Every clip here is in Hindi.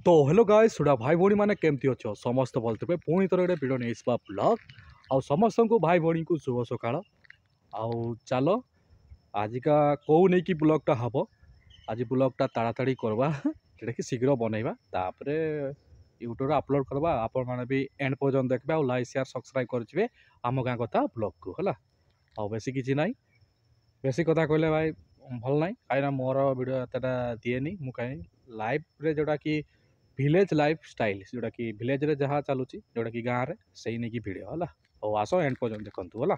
तो हेलो गाइस सुड़ा भाई भौणी मैंने केमती अच्छो समस्त भलते पुणी थर गोटे भिडियो नहीं ब्लॉग आउ समस्त को भाई भौणी को शुभ सकाळ आउ चलो आजिका कौ नहीं कि ब्लॉगटा हम आज ब्लॉगटा ताड़ाताड़ी करवा जोटा कि शीघ्र बनइबा तापर यूट्यूब अपलोड करवा आपण मैंने भी एंड पर्यटन देखबे आ लाइक शेयर सब्सक्राइब करेंगे आम गाँ कथा ब्लॉग को है आ बेसी किसी ना बेसी कथा कहले भाई भल ना कहीं मोर वीडियो एतटा दिएनी मुझे लाइव जोटा कि विलेज लाइफ स्टाइल जोटा कि विलेज रे जहाँ चलुची जोटा कि गाँव रे सही नहीं कि वीडियो है और आस एंड पर्यटन देखु है।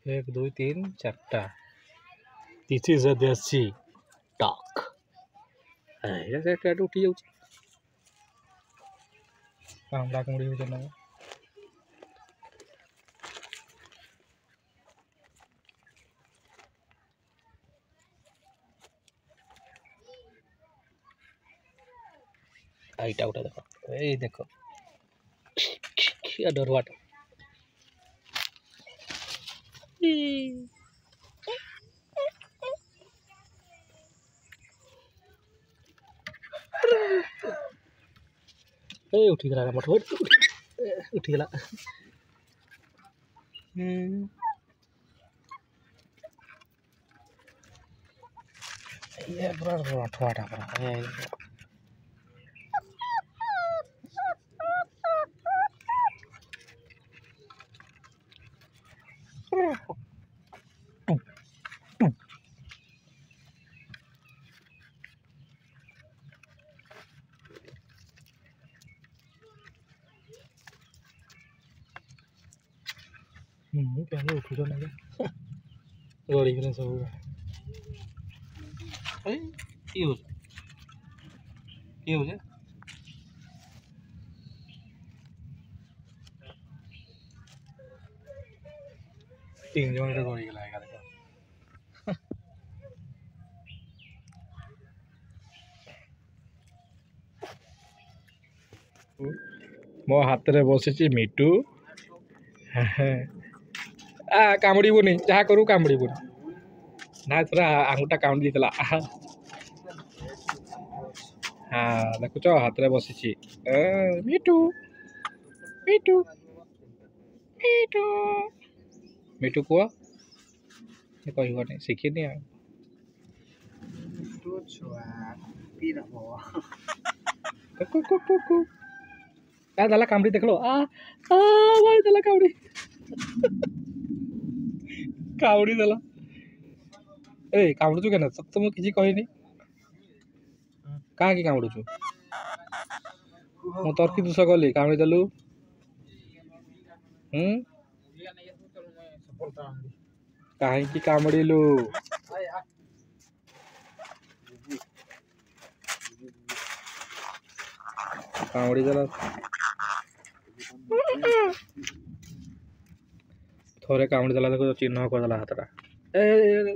एक दुई तीन चार्टा दिस इज अ देसी डॉग उठी जाऊँ कामड़ा कुमड़ी भी चलना आईटा उठा देखो ये देखो डरवाट उठीगला मठ उठीगला ये पूरा रठवाटा पूरा पहले उठो ना गड़ी गले सब तीन जन गड़ी गला मो हाथ रे बसी मिटू कामुड़बुनि जहाँ करू कामुड़बुनि ना थोड़ा आंगुटा कामुड़ी देला हाँ देखुच हाथ रे बसी मिटू मिटू मिटू मिटू कुआ कहनी शिखिनी ଛୋଟ ଛୁଆ ପିରବ कुकु आ दला कामड़ी देख लो आ भाई दला कामड़ी कामड़ी दला ए कामड़ुचु केना तो मु किछि कहिनी का की कामड़ुचु मु तोर की दुस गली कामड़ी देलु काहे की कामड़ीलु कामड़ी दला थोरे कामड़ी दला देखो चिन्ह कर दला हातटा ए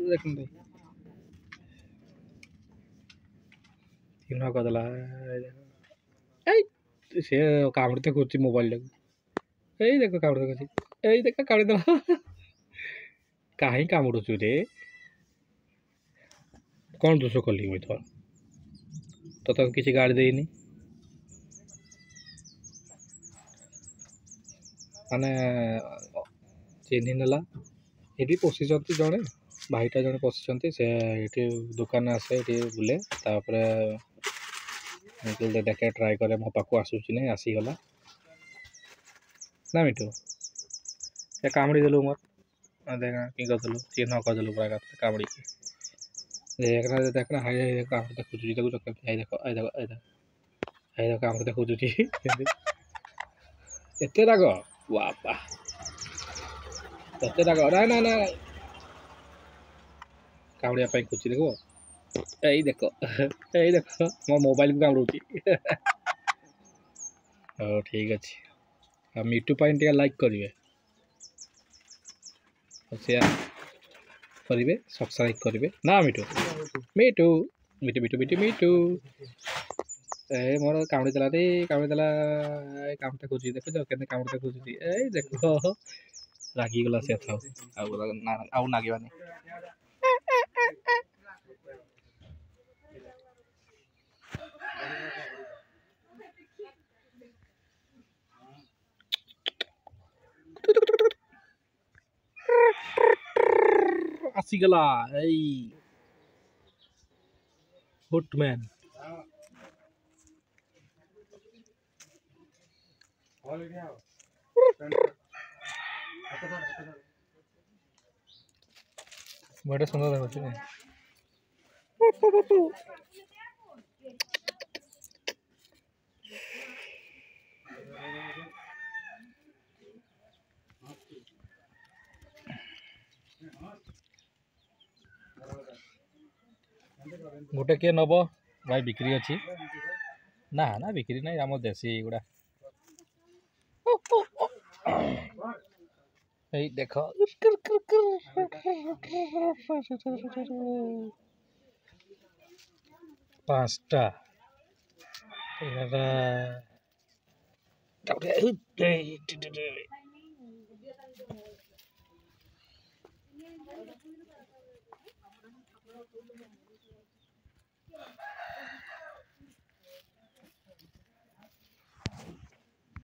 देखन चिन्ह कर दला ए से कामड़ी ते कुछ मोबाइल ले ए देखो कामड़ी देखो ए देखो कामड़ी दला काहे कामड़ुचु रे कौन दोष कली मुई तो तक किसी गाड़ी देनी माने चिन्ह नेला ये पशिंट जड़े भाईटा जड़े पशिंट से ये दुकान आसे ये बुले देखे ट्राए करे मो पाक आसूची नहीं आसीगला ना मिठू ये कामड़ी देलु मोर देखा कि करदेलु चिन्ह करदेलु पूरा कामड़ी की देखना हाय हाय कामड़ी देखु देखु हाय देखो हाय देखो हाय देखो हाय देखो कामड़ी देखु एते राग वापा एते राग ना ना ना कामड़िया पाई खुची देखो यही देखो मो मोबाइल को कामड़ुची हो ठीक अच्छे मिठू पाई टे लाइक करेंगे शेयर करेंगे सब्सक्राइब करेंगे ना मिठू मिठू मिठू मिठू मिठू मिठू ए मोर कामड़ी देला रे कामड़ी देला कामटा खोजी देखो जो केने कामटा खोजी ए देखो रागी गला से था आउ नागिबानी आसीगला ए हुटमैन बड़े सुंदर देखो गोटे किए नब भाई बिक्री अच्छी ना ना बिक्री ना आम देसी गुड़ा देख पाँचटा